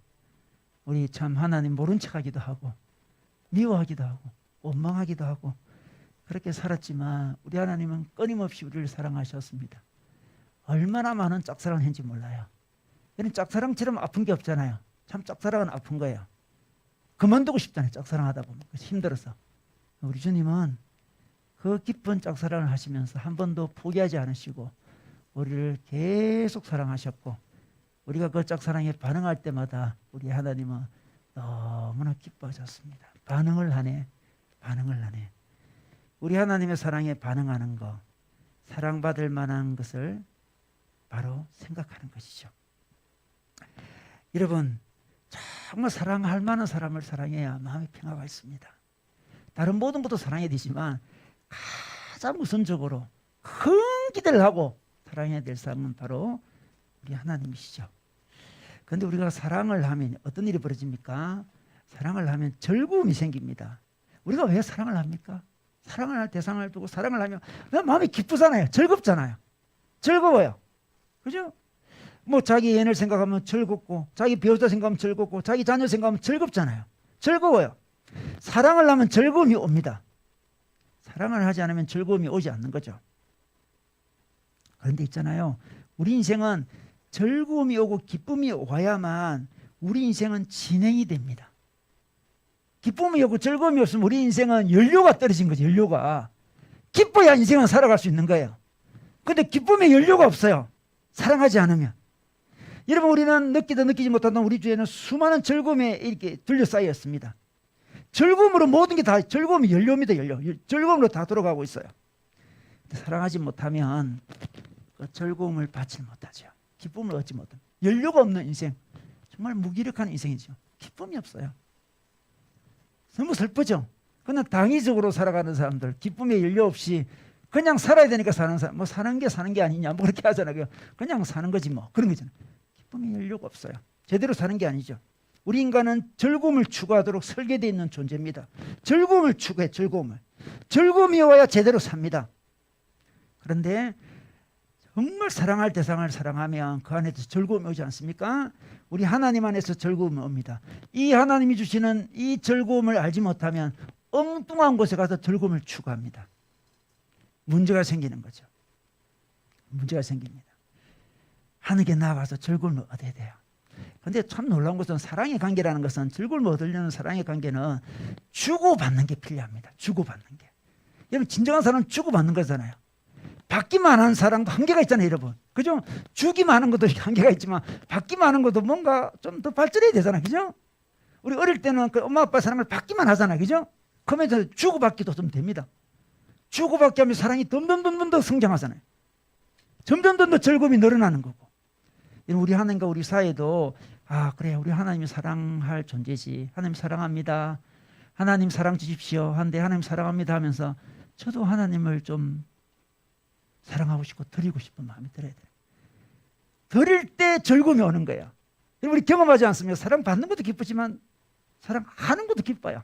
우리 참 하나님 모른 척하기도 하고 미워하기도 하고 원망하기도 하고 그렇게 살았지만 우리 하나님은 끊임없이 우리를 사랑하셨습니다. 얼마나 많은 짝사랑을 했는지 몰라요. 이런 짝사랑처럼 아픈 게 없잖아요. 참 짝사랑은 아픈 거예요. 그만두고 싶잖아요. 짝사랑하다 보면 힘들어서. 우리 주님은 그 깊은 짝사랑을 하시면서 한 번도 포기하지 않으시고 우리를 계속 사랑하셨고 우리가 그 짝사랑에 반응할 때마다 우리 하나님은 너무나 기뻐하셨습니다. 반응을 하네. 우리 하나님의 사랑에 반응하는 것, 사랑받을 만한 것을 바로 생각하는 것이죠. 여러분 정말 사랑할 만한 사람을 사랑해야 마음의 평화가 있습니다. 다른 모든 것도 사랑해야 되지만 가장 우선적으로 큰 기대를 하고 사랑해야 될 사람은 바로 우리 하나님이시죠. 그런데 우리가 사랑을 하면 어떤 일이 벌어집니까? 사랑을 하면 즐거움이 생깁니다. 우리가 왜 사랑을 합니까? 사랑을 할 대상을 두고 사랑을 하면 마음이 기쁘잖아요. 즐겁잖아요. 즐거워요. 그죠? 뭐 자기 애인을 생각하면 즐겁고 자기 배우자 생각하면 즐겁고 자기 자녀 생각하면 즐겁잖아요. 즐거워요. 사랑을 하면 즐거움이 옵니다. 사랑을 하지 않으면 즐거움이 오지 않는 거죠. 그런데 있잖아요. 우리 인생은 즐거움이 오고 기쁨이 와야만 우리 인생은 진행이 됩니다. 기쁨이 오고 즐거움이 없으면 우리 인생은 연료가 떨어진 거죠. 연료가. 기뻐야 인생은 살아갈 수 있는 거예요. 그런데 기쁨의 연료가 없어요. 사랑하지 않으면. 여러분 우리는 느끼다 느끼지 못하던 우리 주에는 수많은 즐거움에 이렇게 둘러싸였습니다. 즐거움으로 모든 게 다 즐거움이 연료입니다. 연료. 즐거움으로 다 돌아가고 있어요. 사랑하지 못하면 그 즐거움을 받지 못하죠. 기쁨을 얻지 못합니다. 연료가 없는 인생, 정말 무기력한 인생이죠. 기쁨이 없어요. 너무 슬프죠. 그냥 당위적으로 살아가는 사람들, 기쁨의 연료 없이 그냥 살아야 되니까 사는 사람, 뭐 사는 게 아니냐, 뭐 그렇게 하잖아요. 그냥 사는 거지 뭐 그런 거잖아요. 기쁨의 연료가 없어요. 제대로 사는 게 아니죠. 우리 인간은 즐거움을 추구하도록 설계되어 있는 존재입니다. 즐거움을 추구해, 즐거움을. 즐거움이 와야 제대로 삽니다. 그런데 정말 사랑할 대상을 사랑하면 그 안에서 즐거움이 오지 않습니까? 우리 하나님 안에서 즐거움이 옵니다. 이 하나님이 주시는 이 즐거움을 알지 못하면 엉뚱한 곳에 가서 즐거움을 추구합니다. 문제가 생기는 거죠. 문제가 생깁니다. 하늘에 나가서 즐거움을 얻어야 돼요. 그런데 참 놀라운 것은 사랑의 관계라는 것은 즐거움을 얻으려는 사랑의 관계는 주고받는 게 필요합니다. 주고받는 게. 여러분 진정한 사랑은 주고받는 거잖아요. 받기만 하는 사랑도 한계가 있잖아요, 여러분. 그죠? 주기만 하는 것도 한계가 있지만 받기만 하는 것도 뭔가 좀 더 발전해야 되잖아요. 그죠? 우리 어릴 때는 그 엄마 아빠 사랑을 받기만 하잖아요. 그죠? 그러면서 주고받기도 좀 됩니다. 주고받기 하면 사랑이 점점 더 성장하잖아요. 점점 더 즐거움이 늘어나는 거고. 우리 하나님과 우리 사이에도 그래 우리 하나님이 사랑할 존재지. 하나님 사랑합니다. 하나님 사랑 주십시오. 한데 하나님 사랑합니다 하면서 저도 하나님을 좀 사랑하고 싶고 드리고 싶은 마음이 들어야 돼요. 드릴 때 즐거움이 오는 거예요. 우리 경험하지 않습니까? 사랑 받는 것도 기쁘지만 사랑하는 것도 기뻐요.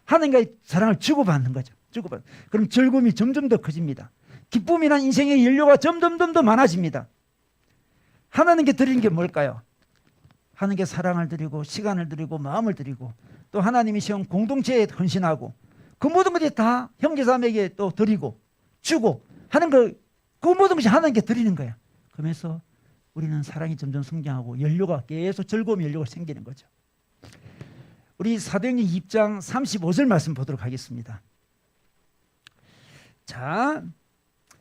하나님과의 사랑을 주고받는 거죠. 주고받는. 그럼 즐거움이 점점 더 커집니다. 기쁨이란 인생의 연료가 점점 더 많아집니다. 하나님께 드리는 게 뭘까요? 하나님께 사랑을 드리고 시간을 드리고 마음을 드리고 또 하나님이 세운 공동체에 헌신하고 그 모든 것이 다 형제자매에게 또 드리고 주고 하는 그 모든 것이 하나님께 드리는 거예요. 그러면서 우리는 사랑이 점점 성장하고 연료가 계속 즐거움 연료가 생기는 거죠. 우리 사도행전 2장 35절 말씀 보도록 하겠습니다. 자,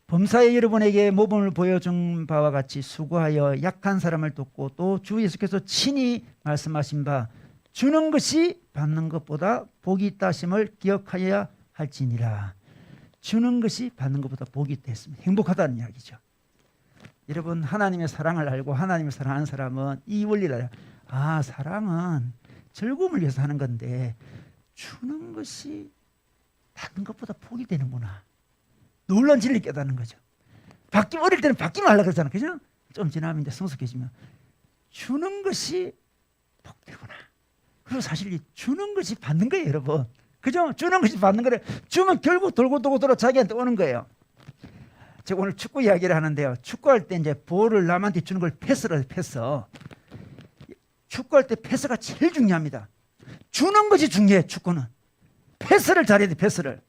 범사에 여러분에게 모범을 보여준 바와 같이 수고하여 약한 사람을 돕고 또 주 예수께서 친히 말씀하신 바 주는 것이 받는 것보다 복이 있다 하심을 기억하여야 할지니라. 주는 것이 받는 것보다 복이 있다 했습니다. 행복하다는 이야기죠. 여러분 하나님의 사랑을 알고 하나님을 사랑하는 사람은 이 원리를 알아요. 사랑은 즐거움을 위해서 하는 건데 주는 것이 받는 것보다 복이 되는구나. 놀라운 진리를 깨닫는 거죠. 어릴 때는 받기만 하려고 그러잖아요. 그죠? 좀 지나면 이제 성숙해지면 주는 것이 복되구나. 그리고 사실 이 주는 것이 받는 거예요, 여러분. 그죠? 주는 것이 받는 거래. 주면 결국 돌고 돌아 자기한테 오는 거예요. 제가 오늘 축구 이야기를 하는데요. 축구할 때 이제 볼을 남한테 주는 걸 패스를 패스. 축구할 때 패스가 제일 중요합니다. 주는 것이 중요해, 축구는. 패스를 잘해야 돼, 패스를.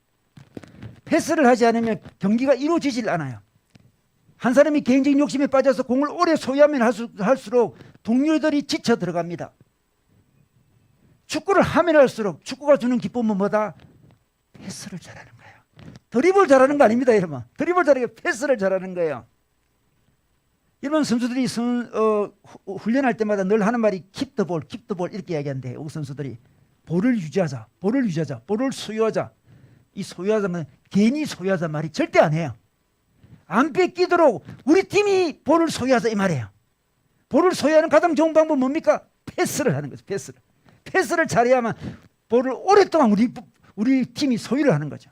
패스를 하지 않으면 경기가 이루어지질 않아요. 한 사람이 개인적인 욕심에 빠져서 공을 오래 소유하면 할수록 동료들이 지쳐 들어갑니다. 축구를 하면 할수록 축구가 주는 기쁨은 뭐다? 패스를 잘하는 거예요. 드리블 잘하는 거 아닙니다, 여러분. 드리블 잘하는 게 패스를 잘하는 거예요. 일본 선수들이 훈련할 때마다 늘 하는 말이 keep the ball 이렇게 이야기하는데 우리 선수들이 볼을 유지하자, 볼을 소유하자. 이 소유하자면 괜히 소유하자 말이 절대 안 해요. 안 뺏기도록 우리 팀이 볼을 소유하자 이 말이에요. 볼을 소유하는 가장 좋은 방법은 뭡니까? 패스를 하는 거죠. 패스를 잘해야만 볼을 오랫동안 우리 팀이 소유를 하는 거죠.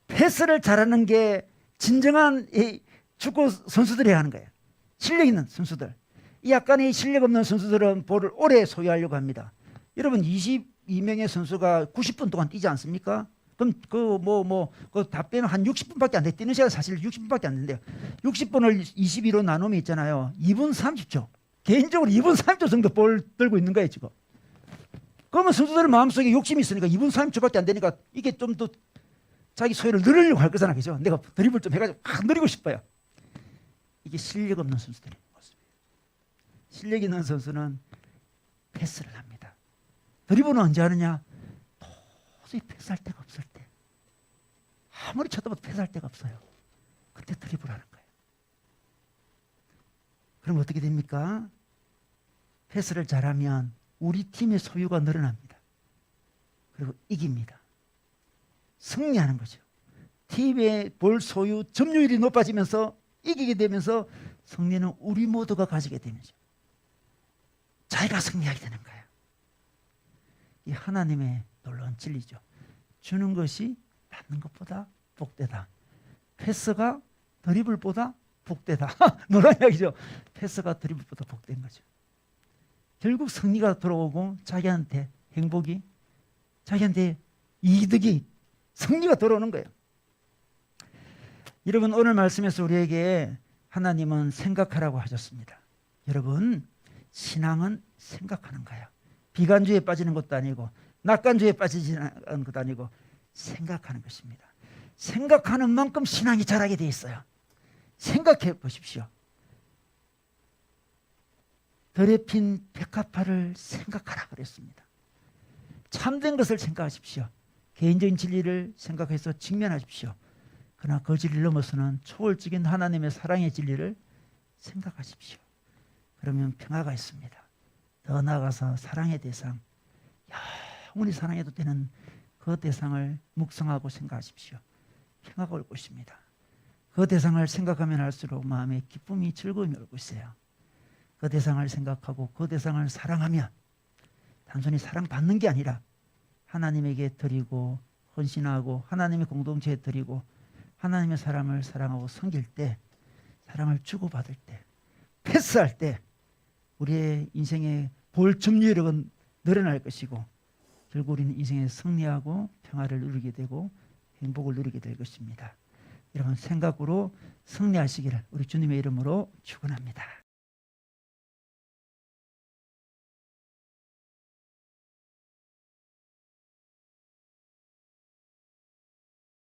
패스를 잘하는 게 진정한 축구 선수들이 하는 거예요. 실력 있는 선수들. 이 약간의 실력 없는 선수들은 볼을 오래 소유하려고 합니다. 여러분 22명의 선수가 90분 동안 뛰지 않습니까? 그럼 다 빼면 한 60분밖에 안 돼. 뛰는 시간 사실 60분밖에 안 된대요. 60분을 22로 나누면 있잖아요. 2분 30초. 개인적으로 2분 30초 정도 볼 들고 있는 거예요, 지금. 그러면 선수들 마음속에 욕심이 있으니까 2분 30초밖에 안 되니까 이게 좀 더 자기 소유를 늘리려고 할 거잖아, 그죠? 내가 드리블 좀 해가지고 확 늘리고 싶어요. 이게 실력 없는 선수들의 모습이에요. 실력 있는 선수는 패스를 합니다. 드리블은 언제 하느냐? 도저히 패스할 데가 없을 때. 아무리 쳐다봐도 패스할 데가 없어요. 그때 드리블 하는 거예요. 그럼 어떻게 됩니까? 패스를 잘하면 우리 팀의 소유가 늘어납니다. 그리고 이깁니다. 승리하는 거죠. 팀의 볼 소유 점유율이 높아지면서 이기게 되면서 승리는 우리 모두가 가지게 되면서 자기가 승리하게 되는 거예요. 이 하나님의 놀라운 진리죠. 주는 것이 받는 것보다 복되다. 패스가 드리블보다 복되다. 놀라운 이야기죠. 패스가 드리블보다 복된 거죠. 결국 승리가 돌아오고 자기한테 행복이, 자기한테 이득이, 승리가 돌아오는 거예요. 여러분, 오늘 말씀에서 우리에게 하나님은 생각하라고 하셨습니다. 여러분, 신앙은 생각하는 거예요. 비관주의에 빠지는 것도 아니고 낙관주의에 빠지는 것도 아니고 생각하는 것입니다. 생각하는 만큼 신앙이 자라게 돼 있어요. 생각해 보십시오. 덜에 핀 백합화를 생각하라 그랬습니다. 참된 것을 생각하십시오. 개인적인 진리를 생각해서 직면하십시오. 그러나 그 진리를 넘어서는 초월적인 하나님의 사랑의 진리를 생각하십시오. 그러면 평화가 있습니다. 더 나아가서 사랑의 대상, 영원히 사랑해도 되는 그 대상을 묵상하고 생각하십시오. 평화가 올 것입니다. 그 대상을 생각하면 할수록 마음에 기쁨이, 즐거움이 올 것이에요. 그 대상을 생각하고 그 대상을 사랑하면 단순히 사랑받는 게 아니라 하나님에게 드리고 헌신하고 하나님의 공동체에 드리고 하나님의 사람을 사랑하고 섬길 때, 사랑을 주고받을 때, 패스할 때 우리의 인생의 볼 점유력은 늘어날 것이고 결국 우리는 인생에 승리하고 평화를 누리게 되고 행복을 누리게 될 것입니다. 여러분, 생각으로 승리하시기를 우리 주님의 이름으로 축원합니다.